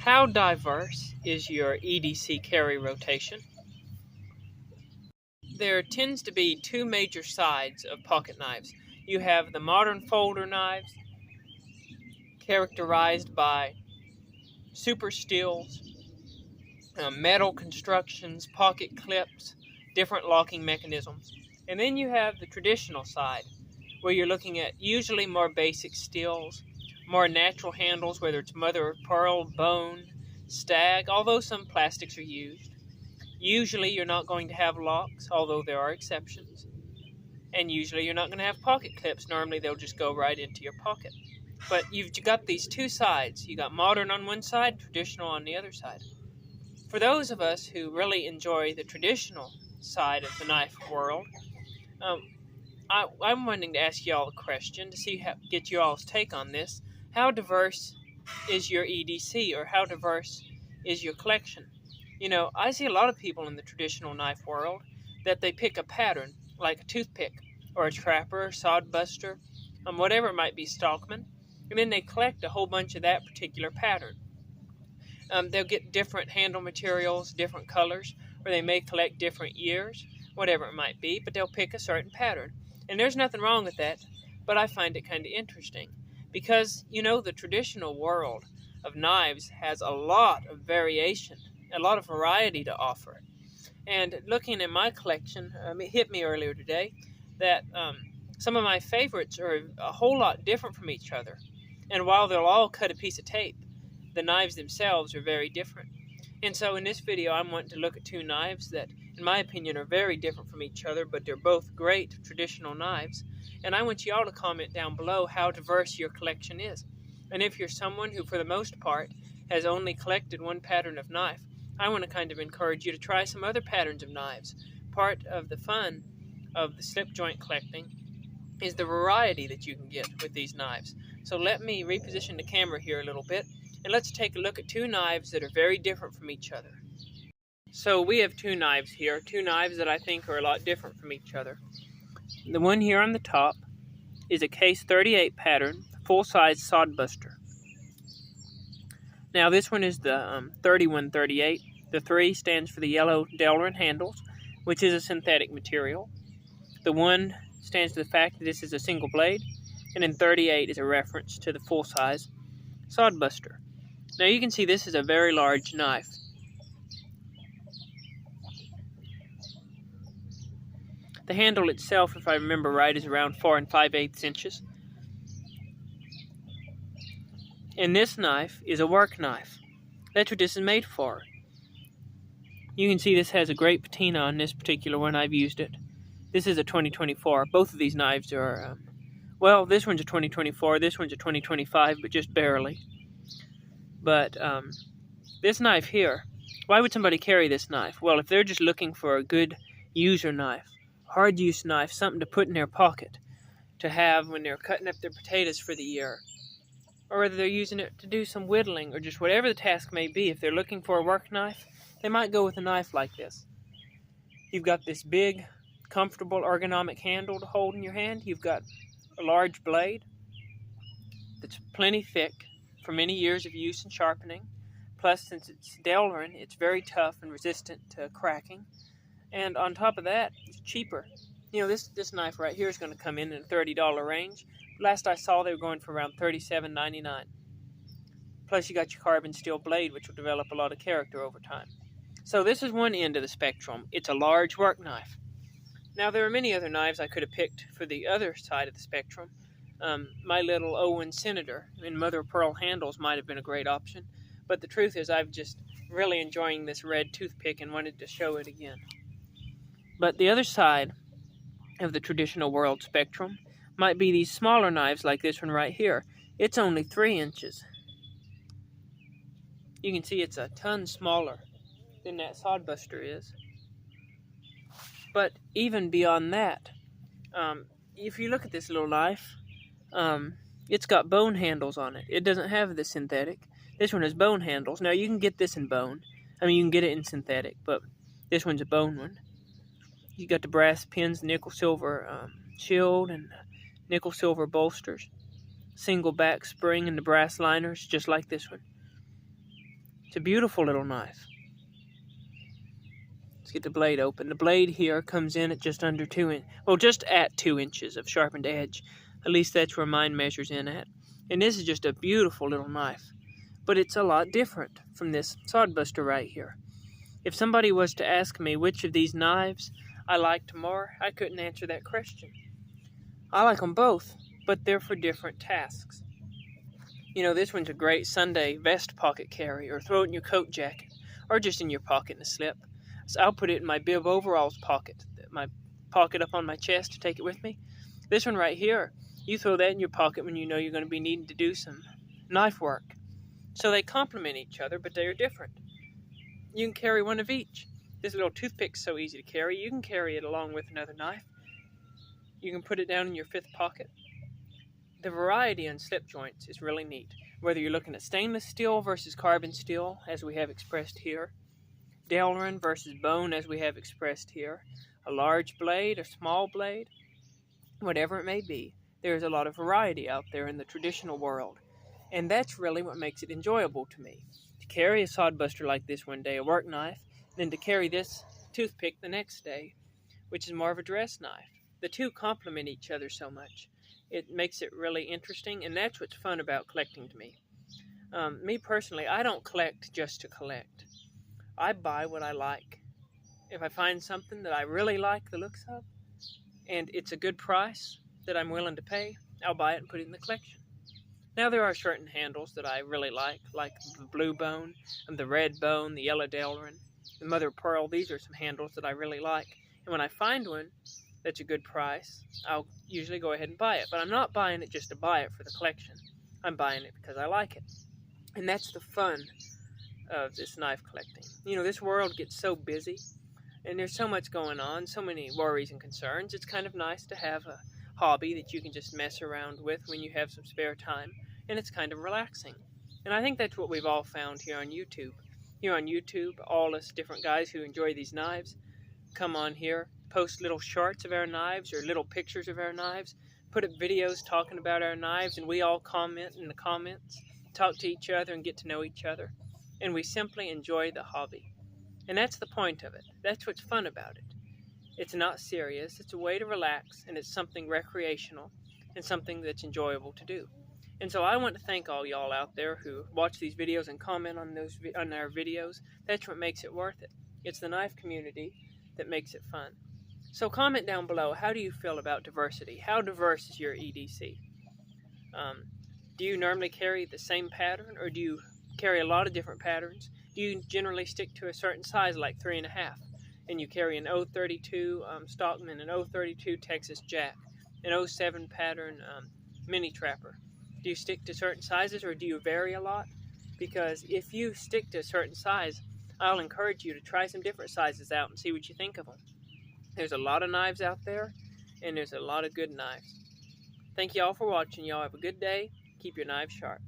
How diverse is your EDC carry rotation? There tends to be two major sides of pocket knives. You have the modern folder knives, characterized by super steels, metal constructions, pocket clips, different locking mechanisms. And then you have the traditional side, where you're looking at usually more basic steels, more natural handles, whether it's mother of pearl, bone, stag, although some plastics are used. Usually you're not going to have locks, although there are exceptions. And usually you're not going to have pocket clips. Normally they'll just go right into your pocket. But you've got these two sides. You got modern on one side, traditional on the other side. For those of us who really enjoy the traditional side of the knife world, I'm wanting to ask you all a question to get you all's take on this. How diverse is your EDC, or how diverse is your collection? You know, I see a lot of people in the traditional knife world that they pick a pattern, like a toothpick, or a trapper, or sodbuster, whatever it might be, Stockman, and then they collect a whole bunch of that particular pattern. They'll get different handle materials, different colors, or they may collect different years, whatever it might be, but they'll pick a certain pattern. And there's nothing wrong with that, but I find it kind of interesting because, you know, the traditional world of knives has a lot of variation, a lot of variety to offer. And looking at my collection, it hit me earlier today that some of my favorites are a whole lot different from each other. And while they'll all cut a piece of tape, the knives themselves are very different. And so in this video, I'm wanting to look at two knives that, in my opinion, are very different from each other, but they're both great traditional knives. And I want you all to comment down below how diverse your collection is. And if you're someone who, for the most part, has only collected one pattern of knife, I want to kind of encourage you to try some other patterns of knives. Part of the fun of the slip joint collecting is the variety that you can get with these knives. So let me reposition the camera here a little bit, and let's take a look at two knives that are very different from each other. So we have two knives here, two knives that I think are a lot different from each other. The one here on the top is a case 38 pattern, full-size sodbuster. Now this one is the 3138. The 3 stands for the yellow Delrin handles, which is a synthetic material. The 1 stands for the fact that this is a single blade, and then 38 is a reference to the full-size sodbuster. Now you can see this is a very large knife. The handle itself, if I remember right, is around 4 5/8 inches. And this knife is a work knife. That's what this is made for. You can see this has a great patina on this particular one. I've used it. This is a 2024. Both of these knives are, well, this one's a 2024, this one's a 2025, but just barely. But this knife here, why would somebody carry this knife? Well, if they're just looking for a good user knife, hard use knife, something to put in their pocket to have when they're cutting up their potatoes for the year, or whether they're using it to do some whittling or just whatever the task may be, if they're looking for a work knife, they might go with a knife like this. You've got this big, comfortable, ergonomic handle to hold in your hand. You've got a large blade that's plenty thick for many years of use and sharpening. Plus, since it's Delrin, it's very tough and resistant to cracking. And on top of that, it's cheaper. You know, this knife right here is going to come in the $30 range. Last I saw, they were going for around $37.99. Plus, you got your carbon steel blade, which will develop a lot of character over time. So this is one end of the spectrum. It's a large work knife. Now, there are many other knives I could have picked for the other side of the spectrum. My little Owen Senator in mother of pearl handles might have been a great option. But the truth is, I'm just really enjoying this red toothpick and wanted to show it again. But the other side of the traditional world spectrum might be these smaller knives like this one right here. It's only 3 inches. You can see it's a ton smaller than that sodbuster is. But even beyond that, if you look at this little knife, it's got bone handles on it. It doesn't have the synthetic. This one has bone handles. Now you can get this in bone. I mean, you can get it in synthetic, but this one's a bone one. You got the brass pins, nickel silver shield, and nickel silver bolsters. Single back spring and the brass liners, just like this one. It's a beautiful little knife. Let's get the blade open. The blade here comes in at just under 2 inches. Well, just at 2 inches of sharpened edge. At least that's where mine measures in at. And this is just a beautiful little knife. But it's a lot different from this sodbuster right here. If somebody was to ask me which of these knives I liked more, I couldn't answer that question. I like them both, but they're for different tasks. You know, this one's a great Sunday vest pocket carry, or throw it in your coat jacket, or just in your pocket in a slip. So I'll put it in my bib overalls pocket, my pocket up on my chest to take it with me. This one right here, you throw that in your pocket when you know you're going to be needing to do some knife work. So they complement each other, but they are different. You can carry one of each. This little toothpick's so easy to carry, you can carry it along with another knife. You can put it down in your fifth pocket. The variety on slip joints is really neat. Whether you're looking at stainless steel versus carbon steel, as we have expressed here, Delrin versus bone, as we have expressed here, a large blade, a small blade, whatever it may be, there's a lot of variety out there in the traditional world. And that's really what makes it enjoyable to me. To carry a sodbuster like this one day, a work knife, then to carry this toothpick the next day, which is more of a dress knife. The two complement each other so much. It makes it really interesting, and that's what's fun about collecting to me. Me personally, I don't collect just to collect. I buy what I like. If I find something that I really like the looks of, and it's a good price that I'm willing to pay, I'll buy it and put it in the collection. Now there are certain handles that I really like the blue bone, and the red bone, the yellow Delrin, the mother of pearl. These are some handles that I really like. And when I find one that's a good price, I'll usually go ahead and buy it. But I'm not buying it just to buy it for the collection. I'm buying it because I like it. And that's the fun of this knife collecting. You know, this world gets so busy, and there's so much going on, so many worries and concerns. It's kind of nice to have a hobby that you can just mess around with when you have some spare time, and it's kind of relaxing. And I think that's what we've all found here on YouTube. Here on YouTube, all us different guys who enjoy these knives come on here, post little shorts of our knives or little pictures of our knives, put up videos talking about our knives, and we all comment in the comments, talk to each other and get to know each other. And we simply enjoy the hobby. And that's the point of it. That's what's fun about it. It's not serious. It's a way to relax, and it's something recreational and something that's enjoyable to do. And so I want to thank all y'all out there who watch these videos and comment on our videos. That's what makes it worth it. It's the knife community that makes it fun. So comment down below, how do you feel about diversity? How diverse is your EDC? Do you normally carry the same pattern, or do you carry a lot of different patterns? Do you generally stick to a certain size like 3.5, and you carry an 032 Stockman, an 032 Texas Jack, an 07 pattern mini trapper? Do you stick to certain sizes, or do you vary a lot? Because if you stick to a certain size, I'll encourage you to try some different sizes out and see what you think of them. There's a lot of knives out there, and there's a lot of good knives. Thank you all for watching. Y'all have a good day. Keep your knives sharp.